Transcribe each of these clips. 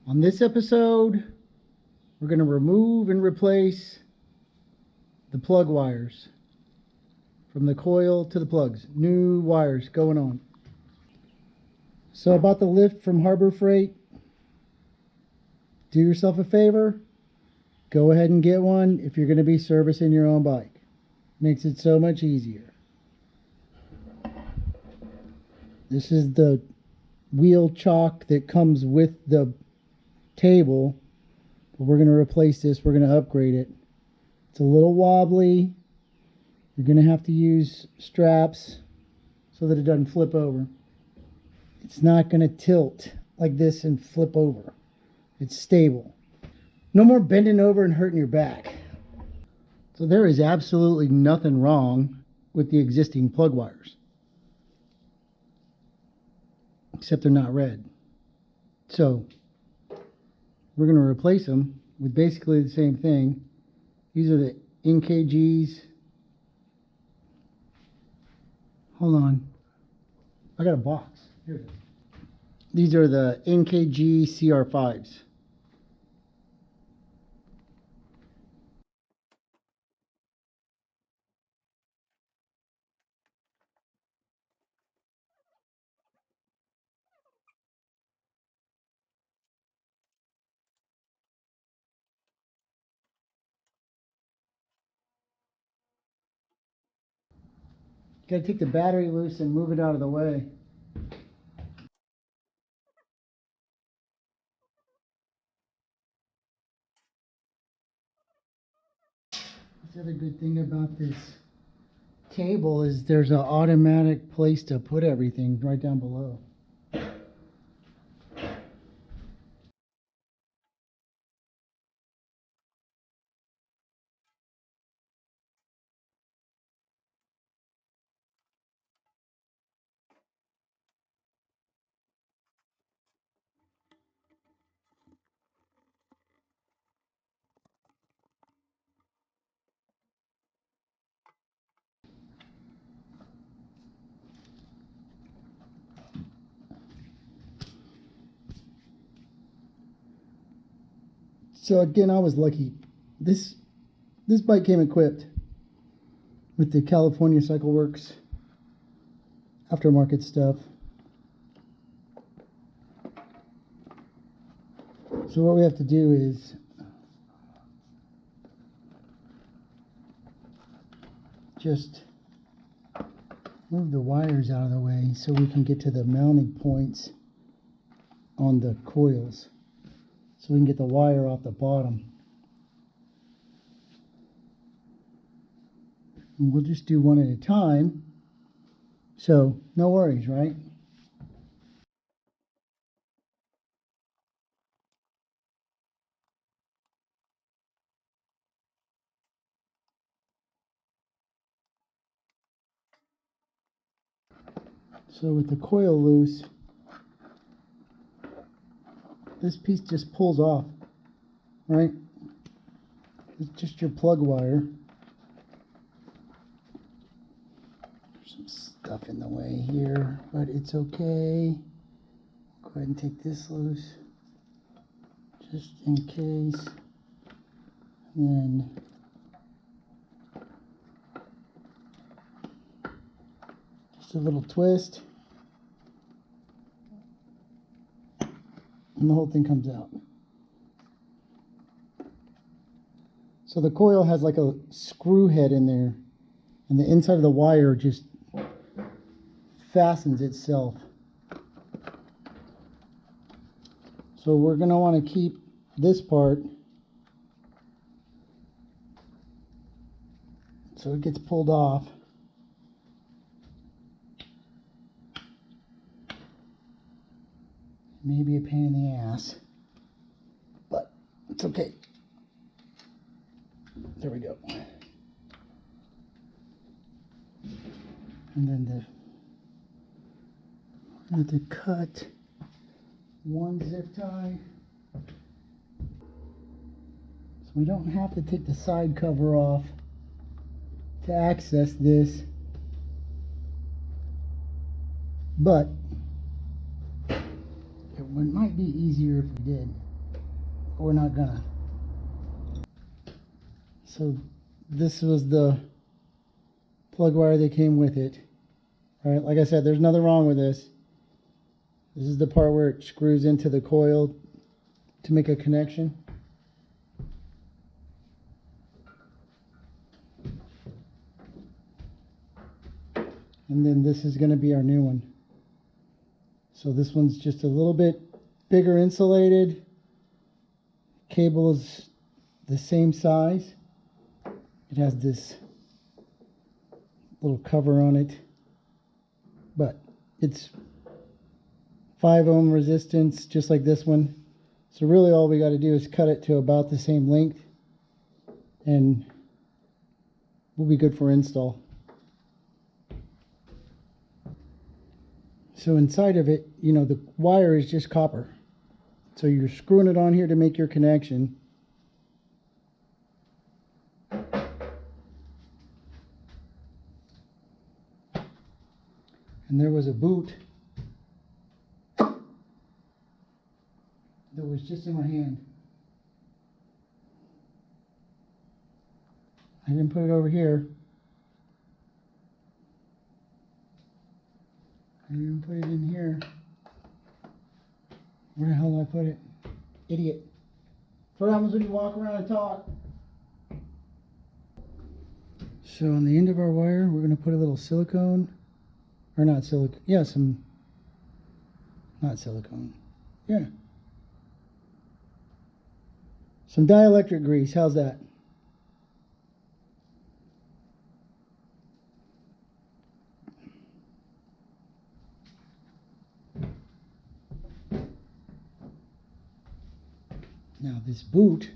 On this episode, we're going to remove and replace the plug wires from the coil to the plugs. New wires going on. So about the lift from Harbor Freight, do yourself a favor. Go ahead and get one if you're going to be servicing your own bike. Makes it so much easier. This is the wheel chock that comes with the table. But we're going to replace this. We're going to upgrade it. It's a little wobbly. You're going to have to use straps so that it doesn't flip over. It's not going to tilt like this and flip over. It's stable. No more bending over and hurting your back. So there is absolutely nothing wrong with the existing plug wires, except they're not red. So we're going to replace them with basically the same thing. These are the NKGs. Hold on. I got a box. Here it is. These are the NKG CR5s. Gotta take the battery loose and move it out of the way. The other good thing about this table is there's an automatic place to put everything right down below. So again, I was lucky. This bike came equipped with the California Cycle Works aftermarket stuff. So what we have to do is just move the wires out of the way so we can get to the mounting points on the coils, so we can get the wire off the bottom. And we'll just do one at a time, so no worries, right? So with the coil loose, this piece just pulls off, right? It's just your plug wire. There's some stuff in the way here, but it's okay. Go ahead and take this loose, just in case. And then just a little twist, and the whole thing comes out. So the coil has like a screw head in there, and the inside of the wire just fastens itself. So we're going to want to keep this part so it gets pulled off. Maybe a pain in the ass, but it's okay. There we go. And then I have to cut one zip tie, so we don't have to take the side cover off to access this, but it might be easier if we did. but we're not gonna. So this was the plug wire that came with it. All right, like I said, there's nothing wrong with this. This is the part where it screws into the coil to make a connection. And then this is going to be our new one. So this one's just a little bit bigger insulated. Cable is the same size. It has this little cover on it, but it's 5 ohm resistance, just like this one. So really all we got to do is cut it to about the same length and we'll be good for install. So inside of it, you know, the wire is just copper. So you're screwing it on here to make your connection. And there was a boot that was just in my hand. I didn't put it over here. I didn't even put it in here. Where the hell did I put it? Idiot. That's what happens when you walk around and talk. So on the end of our wire, we're going to put a little silicone. Or not silicone. Yeah, not silicone. Yeah. Some dielectric grease. How's that? Now this boot,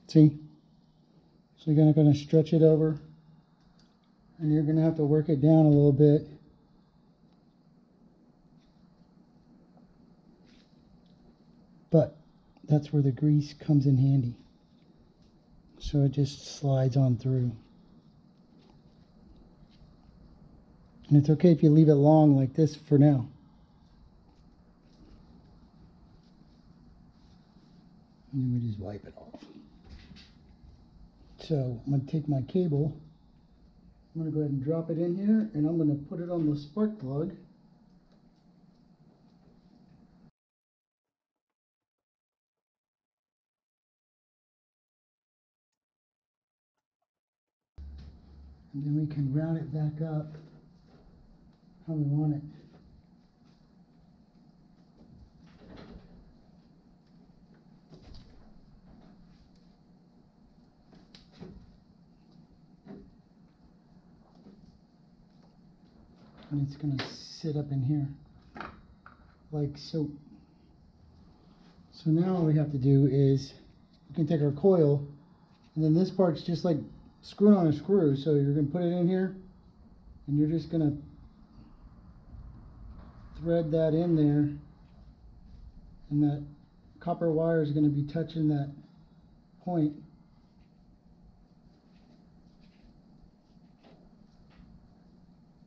see, so you're going to stretch it over and you're going to have to work it down a little bit. But that's where the grease comes in handy. So it just slides on through. And it's okay if you leave it long like this for now. And then we just wipe it off. So I'm going to take my cable, I'm going to go ahead and drop it in here, and I'm going to put it on the spark plug. And then we can route it back up how we want it. And it's going to sit up in here like so. So now all we have to do is we can take our coil, and then this part's just like screwing on a screw. So you're going to put it in here and you're just going to thread that in there, and that copper wire is going to be touching that point.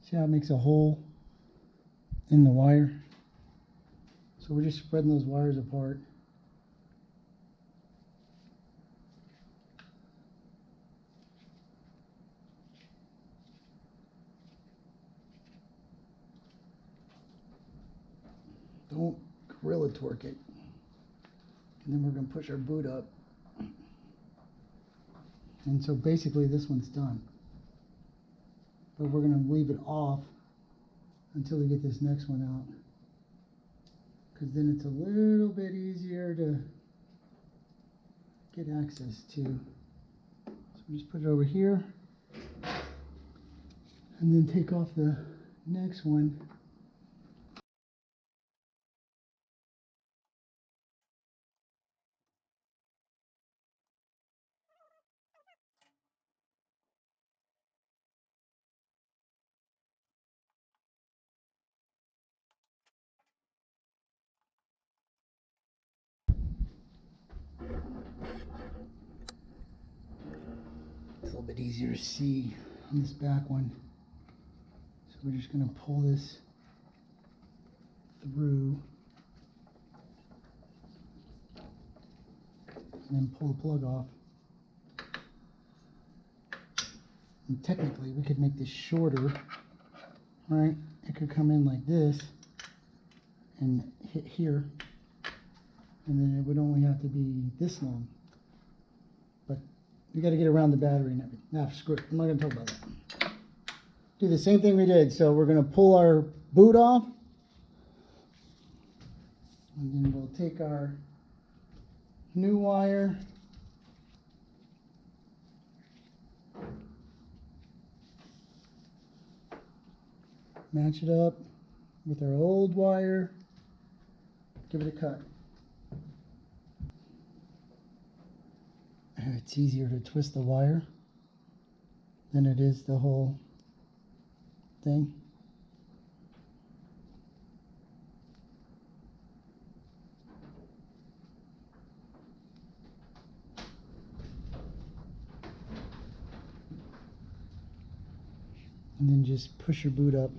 See how it makes a hole in the wire? So we're just spreading those wires apart. Don't gorilla torque it. And then we're going to push our boot up. And so basically this one's done. But we're going to leave it off until we get this next one out. Because then it's a little bit easier to get access to. So we just put it over here. And then take off the next one. It's a little bit easier to see on this back one. So we're just going to pull this through. and then pull the plug off. And technically, we could make this shorter, right? It could come in like this and hit here, and then it would only have to be this long. But we got to get around the battery and everything. Nah, screw it. I'm not going to talk about that. Do the same thing we did. So we're going to pull our boot off, and then we'll take our new wire, match it up with our old wire, give it a cut. It's easier to twist the wire than it is the whole thing. And then just push your boot up.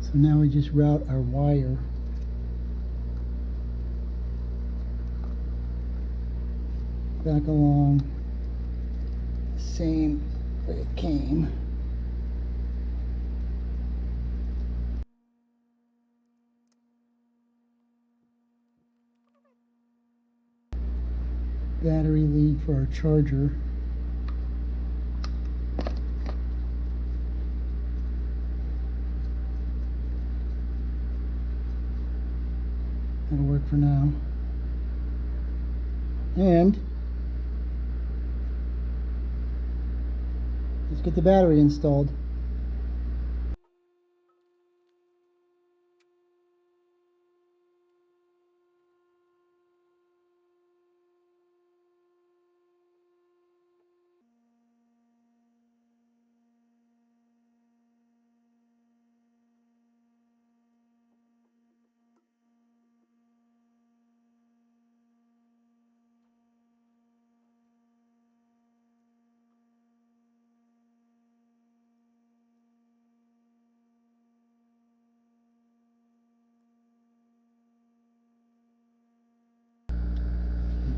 So now we just route our wire back along the same way it came. Battery lead for our charger. That'll work for now. And let's get the battery installed.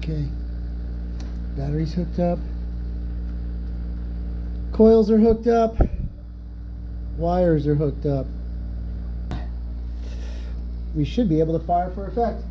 Okay, battery's hooked up, coils are hooked up, wires are hooked up. We should be able to fire for effect.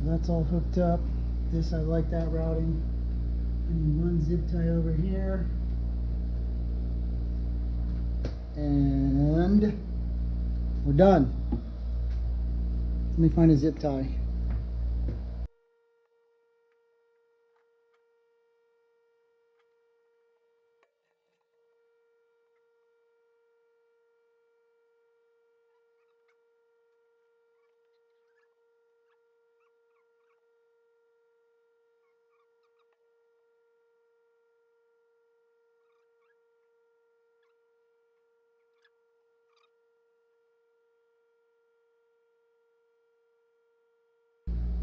That's all hooked up. This, I like that routing. And you run zip tie over here. And we're done. Let me find a zip tie.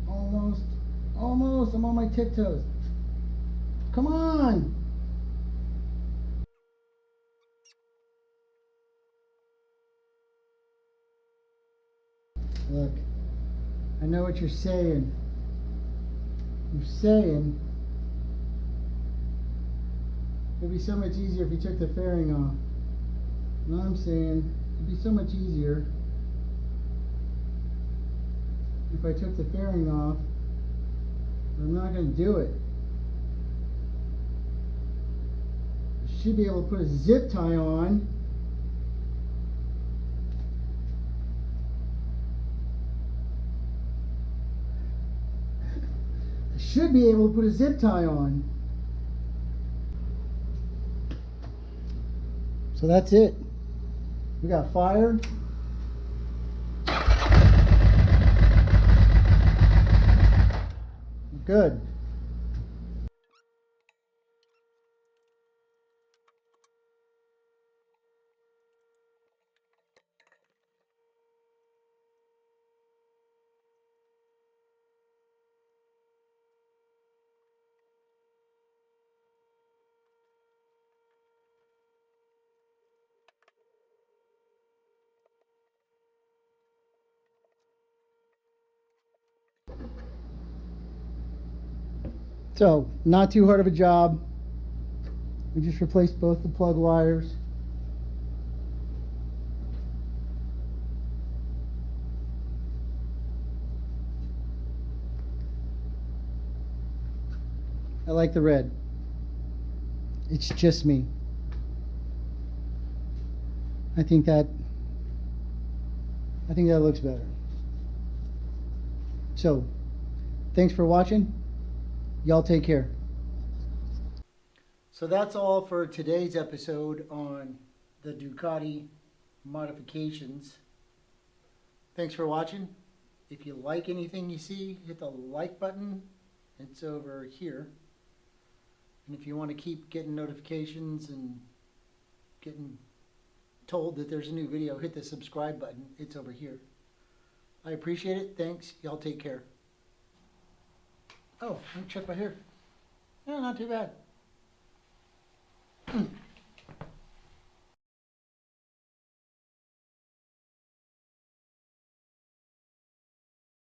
Almost, almost, I'm on my tiptoes. Come on! Look, I know what you're saying. You're saying it'd be so much easier if you took the fairing off. No, I'm saying it'd be so much easier if I took the fairing off. But I'm not going to do it. I should be able to put a zip tie on. I should be able to put a zip tie on. So that's it. We got fire. Good. So, not too hard of a job. We just replaced both the plug wires. I like the red. It's just me. I think that looks better. So, thanks for watching. Y'all take care. So that's all for today's episode on the Ducati modifications. Thanks for watching. If you like anything you see, hit the like button. It's over here. And if you want to keep getting notifications and getting told that there's a new video, hit the subscribe button. It's over here. I appreciate it. Thanks. Y'all take care. Oh, let me check my hair. Yeah, not too bad.